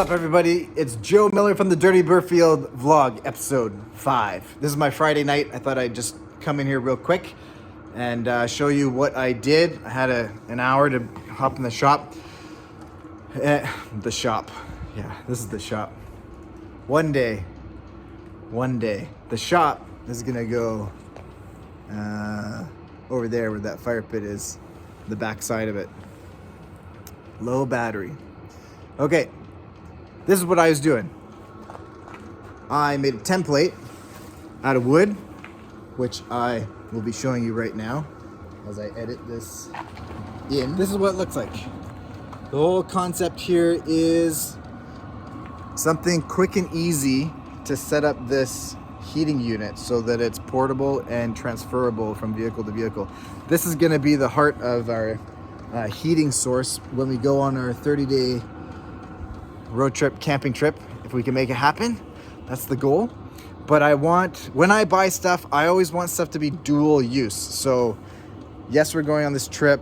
up, everybody? It's Joe Miller from the Dirty Burfield vlog, episode 5. This is my Friday night. I thought I'd just come in here real quick and show you what I did. I had an hour to hop in the shop. Yeah, this is the shop. One day, the shop is gonna go over there where that fire pit is, the back side of it. Low battery. Okay, this is what I was doing. I made a template out of wood, which I will be showing you right now as I edit this in. This is what it looks like. The whole concept here is something quick and easy to set up this heating unit so that it's portable and transferable from vehicle to vehicle. This is going to be the heart of our heating source when we go on our 30-day road trip, camping trip. If we can make it happen, that's the goal. But when I buy stuff, I always want stuff to be dual use. So yes, we're going on this trip.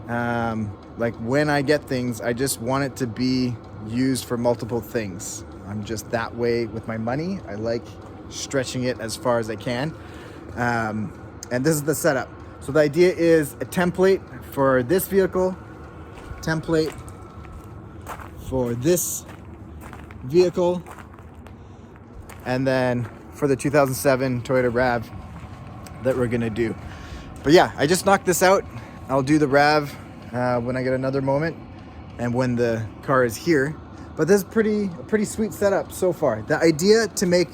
Like when I get things, I just want it to be used for multiple things. I'm just that way with my money. I like stretching it as far as I can. And this is the setup. So the idea is a template for this vehicle, template for this vehicle, and then for the 2007 Toyota RAV that we're gonna do. But yeah, I just knocked this out. I'll do the RAV when I get another moment and when the car is here. But this is a pretty sweet setup so far. The idea to make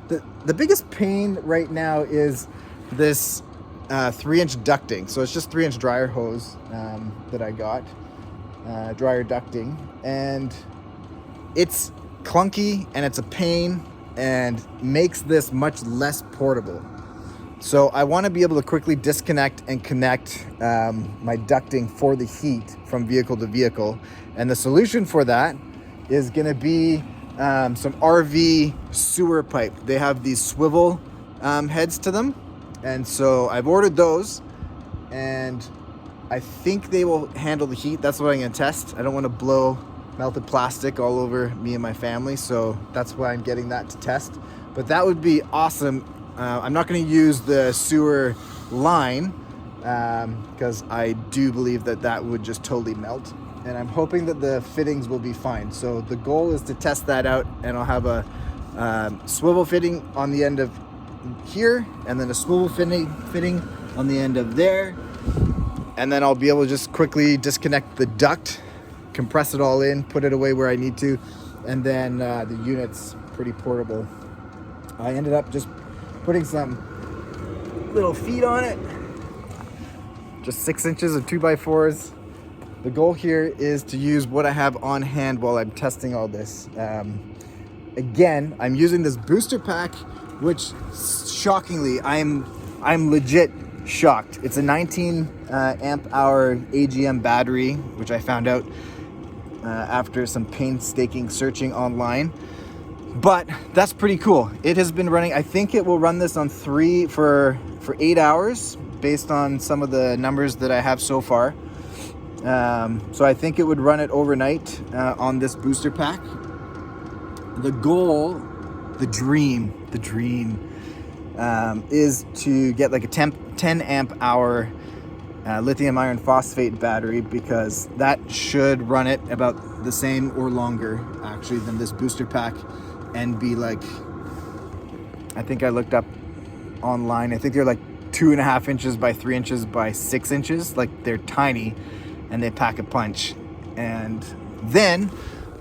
the biggest pain right now is this 3-inch ducting. So it's just 3-inch dryer hose that I got, dryer ducting, and it's clunky and it's a pain and makes this much less portable. So I want to be able to quickly disconnect and connect my ducting for the heat from vehicle to vehicle. And the solution for that is going to be some RV sewer pipe. They have these swivel heads to them. And so I've ordered those, and I think they will handle the heat. That's what I'm going to test. I don't want to blow melted plastic all over me and my family, so that's why I'm getting that to test. But that would be awesome. I'm not going to use the sewer line because I do believe that would just totally melt. And I'm hoping that the fittings will be fine. So the goal is to test that out, and I'll have a swivel fitting on the end of here, and then a swivel fitting on the end of there, and then I'll be able to just quickly disconnect the duct, compress it all in, put it away where I need to, and then the unit's pretty portable. I ended up just putting some little feet on it, just 6 inches of 2x4s. The goal here is to use what I have on hand while I'm testing all this. Again, I'm using this booster pack, which shockingly, I'm legit shocked. It's a 19 amp hour AGM battery, which I found out after some painstaking searching online. But that's pretty cool. It has been running, I think it will run this on 3 for 8 hours based on some of the numbers that I have so far. So I think it would run it overnight on this booster pack. The goal, the dream is to get like a 10 amp hour lithium iron phosphate battery, because that should run it about the same or longer actually than this booster pack, and be like, I think I looked up online, I think they're like 2.5 inches by 3 inches by 6 inches. Like, they're tiny and they pack a punch. And then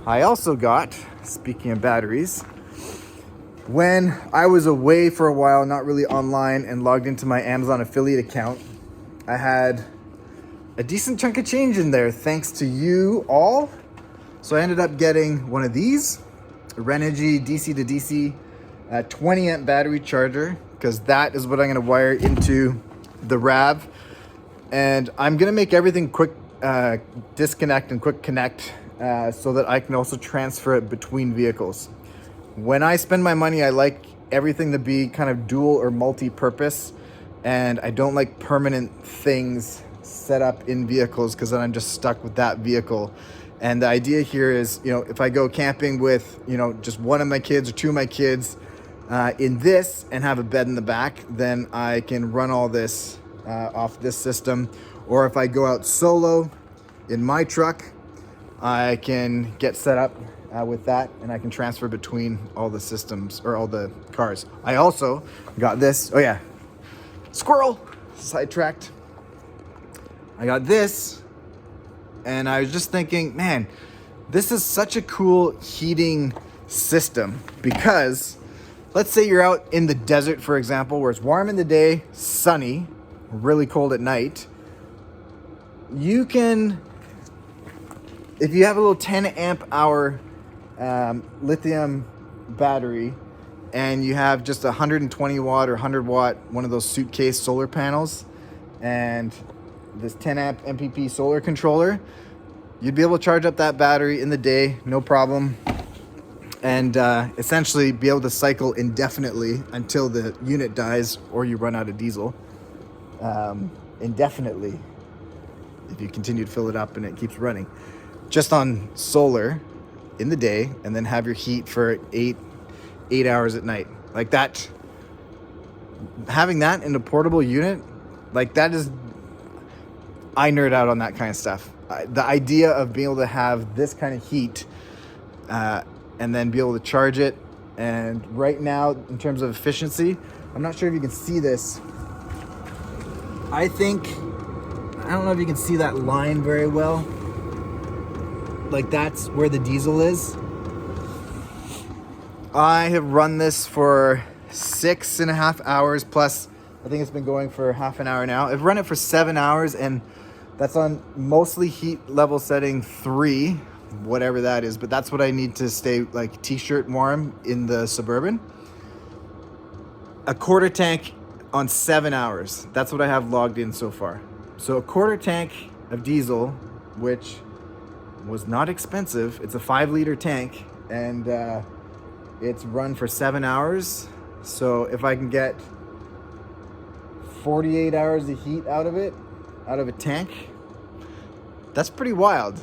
I also got, speaking of batteries, when I was away for a while, not really online, and logged into my Amazon affiliate account, I had a decent chunk of change in there thanks to you all. So I ended up getting one of these, a Renogy DC to DC 20 amp battery charger, because that is what I'm going to wire into the RAV. And I'm going to make everything quick disconnect and quick connect so that I can also transfer it between vehicles. When I spend my money, I like everything to be kind of dual or multi-purpose, and I don't like permanent things set up in vehicles, because then I'm just stuck with that vehicle. And the idea here is, you know, if I go camping with, you know, just one of my kids or two of my kids in this and have a bed in the back, then I can run all this off this system. Or if I go out solo in my truck, I can get set up with that, and I can transfer between all the systems or all the cars. I also got this. Oh yeah, squirrel, sidetracked. I got this, and I was just thinking, man, this is such a cool heating system, because let's say you're out in the desert, for example, where it's warm in the day, sunny, really cold at night. You can, if you have a little 10 amp hour lithium battery, and you have just a 120 watt or 100 watt, one of those suitcase solar panels, and this 10 amp MPP solar controller, you'd be able to charge up that battery in the day, no problem. And essentially be able to cycle indefinitely until the unit dies or you run out of diesel. Indefinitely, if you continue to fill it up and it keeps running. Just on solar in the day, and then have your heat for eight hours at night. Like that, having that in a portable unit, like that is, I nerd out on that kind of stuff. The idea of being able to have this kind of heat and then be able to charge it. And right now, in terms of efficiency, I'm not sure if you can see this. I don't know if you can see that line very well. Like that's where the diesel is. I have run this for 6.5 hours plus. I think it's been going for half an hour now. I've run it for 7 hours, and that's on mostly heat level setting 3, whatever that is. But that's what I need to stay like t-shirt warm in the Suburban. A quarter tank on 7 hours. That's what I have logged in so far. So a quarter tank of diesel, which was not expensive. It's a 5-liter tank, and it's run for 7 hours. So if I can get 48 hours of heat out of it, out of a tank, that's pretty wild.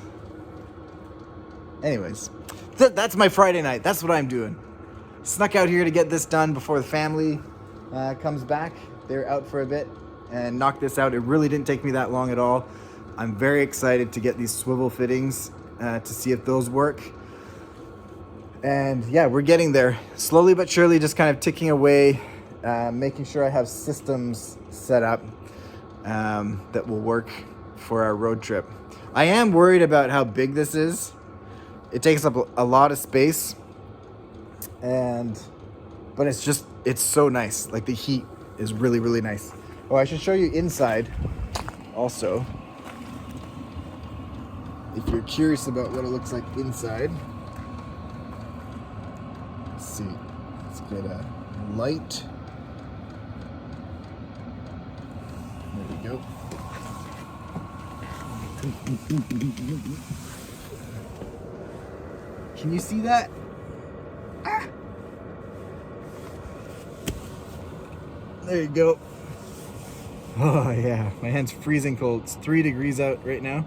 Anyways, that's my Friday night. That's what I'm doing. Snuck out here to get this done before the family comes back. They're out for a bit, and knock this out. It really didn't take me that long at all. I'm very excited to get these swivel fittings to see if those work. And yeah, we're getting there. Slowly but surely, just kind of ticking away, making sure I have systems set up that will work for our road trip. I am worried about how big this is. It takes up a lot of space, but it's so nice. Like the heat is really, really nice. Oh, I should show you inside also, if you're curious about what it looks like inside. Let's see. Let's get a light. There we go. Can you see that? Ah! There you go. Oh yeah, my hand's freezing cold. It's 3 degrees out right now.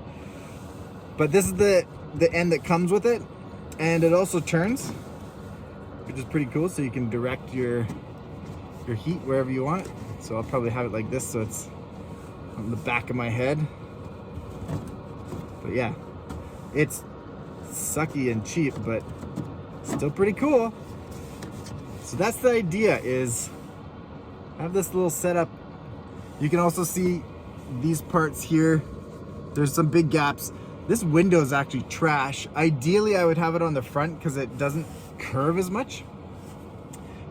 But this is the end that comes with it, and it also turns, which is pretty cool. So you can direct your heat wherever you want. So I'll probably have it like this, so it's on the back of my head. But yeah, it's sucky and cheap, but still pretty cool. So that's the idea, is have this little setup. You can also see these parts here. There's some big gaps. This window is actually trash. Ideally, I would have it on the front because it doesn't curve as much.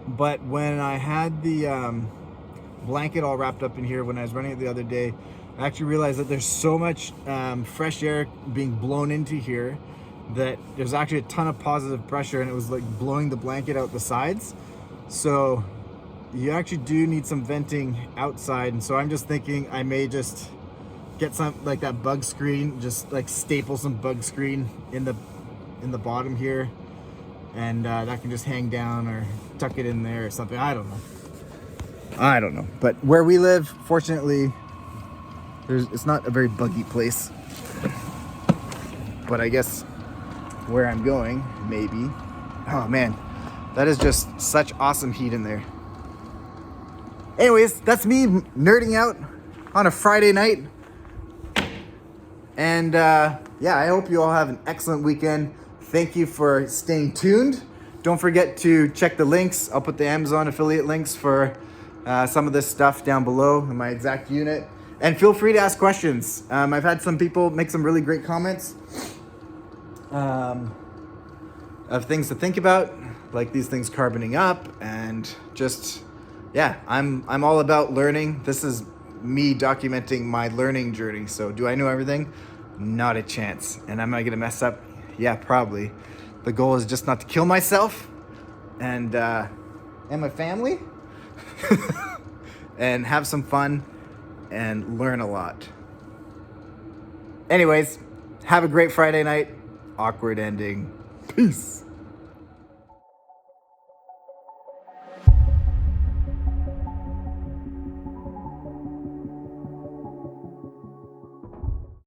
But when I had the blanket all wrapped up in here when I was running it the other day, I actually realized that there's so much fresh air being blown into here that there's actually a ton of positive pressure, and it was like blowing the blanket out the sides. So you actually do need some venting outside. And so I'm just thinking I may just get some like that bug screen, just like staple some bug screen in the bottom here, and that can just hang down or tuck it in there or something. I don't know. But where we live, fortunately, it's not a very buggy place. But I guess where I'm going, maybe. Oh man, that is just such awesome heat in there. Anyways, that's me nerding out on a Friday night. And yeah, I hope you all have an excellent weekend. Thank you for staying tuned. Don't forget to check the links. I'll put the Amazon affiliate links for some of this stuff down below in my exact unit. And feel free to ask questions. I've had some people make some really great comments of things to think about, like these things carboning up, and just, yeah, I'm all about learning. This is me documenting my learning journey. So do I know everything? Not a chance. And am I gonna mess up? Yeah, probably. The goal is just not to kill myself and my family and have some fun and learn a lot. Anyways, have a great Friday night. Awkward ending. Peace.